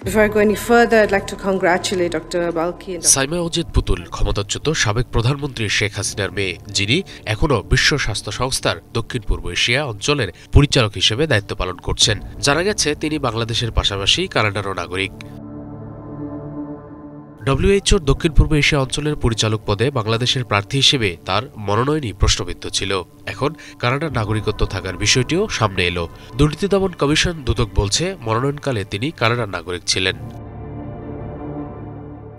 Before I go any further, I'd like to congratulate Dr. Balki and Saima Wazed পুতুল ক্ষমতাচ্যুত সাবেক প্রধানমন্ত্রী শেখ হাসিনার মেয়ে, যিনি এখনও বিশ্ব স্বাস্থ্য সংস্থার দক্ষিণ পূর্ব এশিয়া অঞ্চলের পরিচালক হিসেবে দায়িত্ব পালন করছেন। জানা গেছে তিনি বাংলাদেশের পাশাপাশি কানাডারও নাগরিক। ডব্লিউএইচওর দক্ষিণ পূর্ব এশিয়া অঞ্চলের পরিচালক পদে বাংলাদেশের প্রার্থী হিসেবে তার মনোনয়নই প্রশ্নবিদ্ধ ছিল। এখন কানাডার নাগরিকত্ব থাকার বিষয়টিও সামনে এলো। দুর্নীতি দমন কমিশন দুদক বলছে মনোনয়নকালে তিনি কানাডার নাগরিক ছিলেন।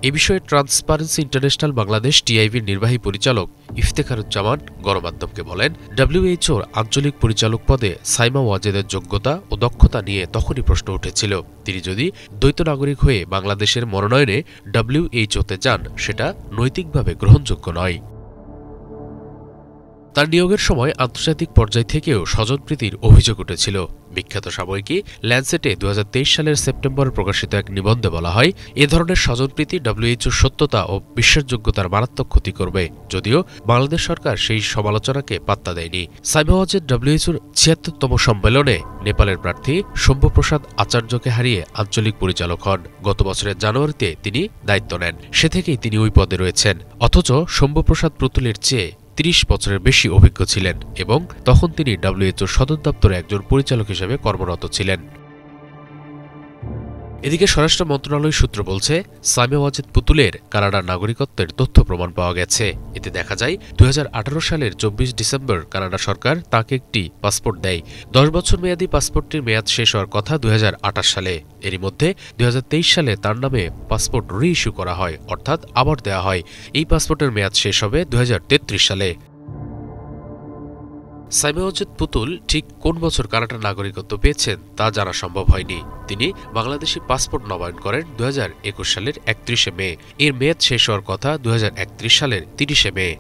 এ বিষয়ে ট্রান্সপারেন্সি ইন্টারন্যাশনাল বাংলাদেশ টিআইবির নির্বাহী পরিচালক ইফতেখারুজ্জামান গণমাধ্যমকে বলেন, ডব্লিউএইচওর আঞ্চলিক পরিচালক পদে সাইমা ওয়াজেদের যোগ্যতা ও দক্ষতা নিয়ে তখনই প্রশ্ন উঠেছিল। তিনি যদি দ্বৈত নাগরিক হয়ে বাংলাদেশের মনোনয়নে ডব্লিউএইচওতে যান, সেটা নৈতিকভাবে গ্রহণযোগ্য নয়। তার নিয়োগের সময় আন্তর্জাতিক পর্যায় থেকেও স্বজনপ্রীতির অভিযোগ উঠেছিল। বিখ্যাত সাময়িকী ল্যান্সেটে 2023 সালের সেপ্টেম্বরে প্রকাশিত এক নিবন্ধে বলা হয়, এ ধরনের স্বজনপ্রীতি ডব্লিউএইচওর সত্যতা ও বিশ্বাসযোগ্যতার মারাত্মক ক্ষতি করবে। যদিও বাংলাদেশ সরকার সেই সমালোচনাকে পাত্তা দেয়নি। সাইমা ওয়াজেদ ডব্লিউএইচওর 76তম সম্মেলনে নেপালের প্রার্থী শম্ভুপ্রসাদ আচার্যকে হারিয়ে আঞ্চলিক পরিচালক হন। গত বছরের জানুয়ারিতে তিনি দায়িত্ব নেন। সে থেকেই তিনি ওই পদে রয়েছেন। অথচ শম্ভুপ্রসাদ পুতুলের চেয়ে 30 বছরের বেশি অভিজ্ঞ ছিলেন এবং তখন তিনি ডব্লিউএইচওর সদর দপ্তরে একজন পরিচালক হিসেবে কর্মরত ছিলেন। এদিকে স্বরাষ্ট্র মন্ত্রণালয় সূত্র বলছে, সাইমা ওয়াজেদ পুতুলের কানাডার নাগরিকত্বের তথ্য প্রমাণ পাওয়া গেছে। এতে দেখা যায় 2018 সালের 24 ডিসেম্বর কানাডা সরকার তাঁকে একটি পাসপোর্ট দেয়। 10 বছর মেয়াদী পাসপোর্টটির মেয়াদ শেষ হওয়ার কথা 2028 সালে। এরই মধ্যে 2023 সালে তার নামে পাসপোর্ট রি-ইস্যু করা হয়, অর্থাৎ আবার দেওয়া হয়। এই পাসপোর্টের মেয়াদ শেষ হবে 2033 সালে। সাইমা ওয়াজেদ পুতুল ঠিক কোন বছর কানাডার নাগরিকত্ব পেয়েছেন তা জানা সম্ভব হয়নি। তিনি বাংলাদেশি পাসপোর্ট নবায়ন করেন 2021 সালের 31 মে। এর মেয়াদ শেষ হওয়ার কথা 2031 সালের 30 মে।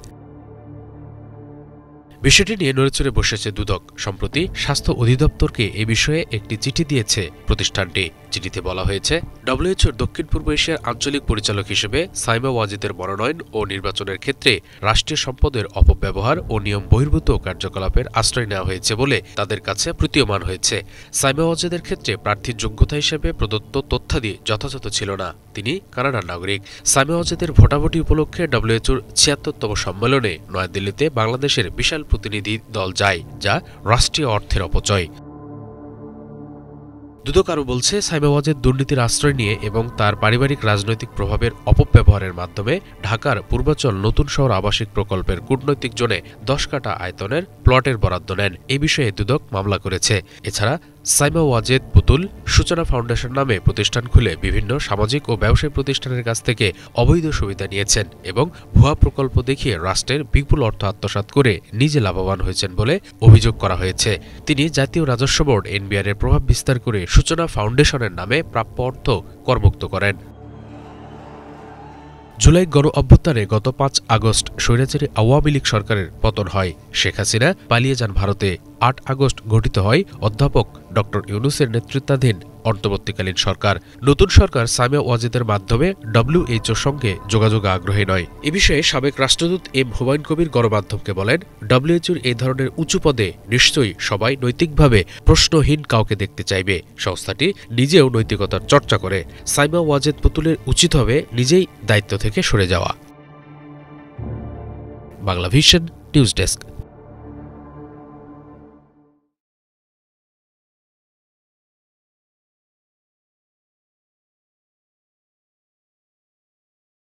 বিষয়টি নিয়ে নড়েচড়ে বসেছে দুদক। সম্প্রতি স্বাস্থ্য অধিদপ্তরকে এ বিষয়ে একটি চিঠি দিয়েছে প্রতিষ্ঠানটি। চিঠিতে বলা হয়েছে, ডব্লিউএইচওর দক্ষিণ পূর্ব এশিয়ার আঞ্চলিক পরিচালক হিসেবে সাইমা ওয়াজেদের মনোনয়ন ও নির্বাচনের ক্ষেত্রে রাষ্ট্রীয় সম্পদের অপব্যবহার ও নিয়ম বহির্ভূত কার্যকলাপের আশ্রয় নেওয়া হয়েছে বলে তাদের কাছে প্রতীয়মান হয়েছে। সাইমা ওয়াজেদের ক্ষেত্রে প্রার্থীর যোগ্যতা হিসেবে প্রদত্ত তথ্যাদি যথাযথ ছিল না। তিনি কানাডার নাগরিক। সাইমা ওয়াজেদের ভোটাভুটি উপলক্ষে ডব্লিউএইচওর 76তম সম্মেলনে নয়াদিল্লিতে বাংলাদেশের বিশাল প্রতিনিধি দল যায়, যা রাষ্ট্রীয় অর্থের অপচয়। দুদক আরও বলছে, সাইমা ওয়াজেদ দুর্নীতির আশ্রয় নিয়ে এবং তার পারিবারিক রাজনৈতিক প্রভাবের অপব্যবহারের মাধ্যমে ঢাকার পূর্বাঞ্চল নতুন শহর আবাসিক প্রকল্পের কূটনৈতিক জোনে 10 কাঠা আয়তনের প্লটের বরাদ্দ নেন। এই বিষয়ে দুদক মামলা করেছে। এছাড়া সাইমা ওয়াজেদ পুতুল সূচনা ফাউন্ডেশন নামে প্রতিষ্ঠান খুলে বিভিন্ন সামাজিক ও ব্যবসায়িক প্রতিষ্ঠানের কাছ থেকে অবৈধ সুবিধা নিয়েছেন এবং ভুয়া প্রকল্প দেখিয়ে রাষ্ট্রের বিপুল অর্থ আত্মসাৎ করে নিজে লাভবান হয়েছেন বলে অভিযোগ করা হয়েছে। তিনি জাতীয় রাজস্ব বোর্ড এনবিআর এর প্রভাব বিস্তার করে সূচনা ফাউন্ডেশনের নামে প্রাপ্য অর্থ করমুক্ত করেন। জুলাই গণ অভ্যুত্থানে গত 5 আগস্ট স্বৈরাচারী আওয়ামী লীগ সরকারের পতন হয়। শেখ হাসিনা পালিয়ে যান ভারতে। 8 আগস্ট গঠিত হয় অধ্যাপক ড ইউনূসের নেতৃত্বাধীন অন্তর্বর্তীকালীন সরকার। নতুন সরকার সাইমা ওয়াজেদের মাধ্যমে ডব্লিউএইচওর সঙ্গে যোগাযোগে আগ্রহী নয়। এ বিষয়ে সাবেক রাষ্ট্রদূত এম হুমায়ুন কবির গণমাধ্যমকে বলেন, ডব্লিউএইচওর এই ধরনের উঁচু পদে নিশ্চয়ই সবাই নৈতিকভাবে প্রশ্নহীন কাউকে দেখতে চাইবে। সংস্থাটি নিজেও নৈতিকতার চর্চা করে। সাইমা ওয়াজেদ পুতুলের উচিত হবে নিজেই দায়িত্ব থেকে সরে যাওয়া। Banglavision news desk.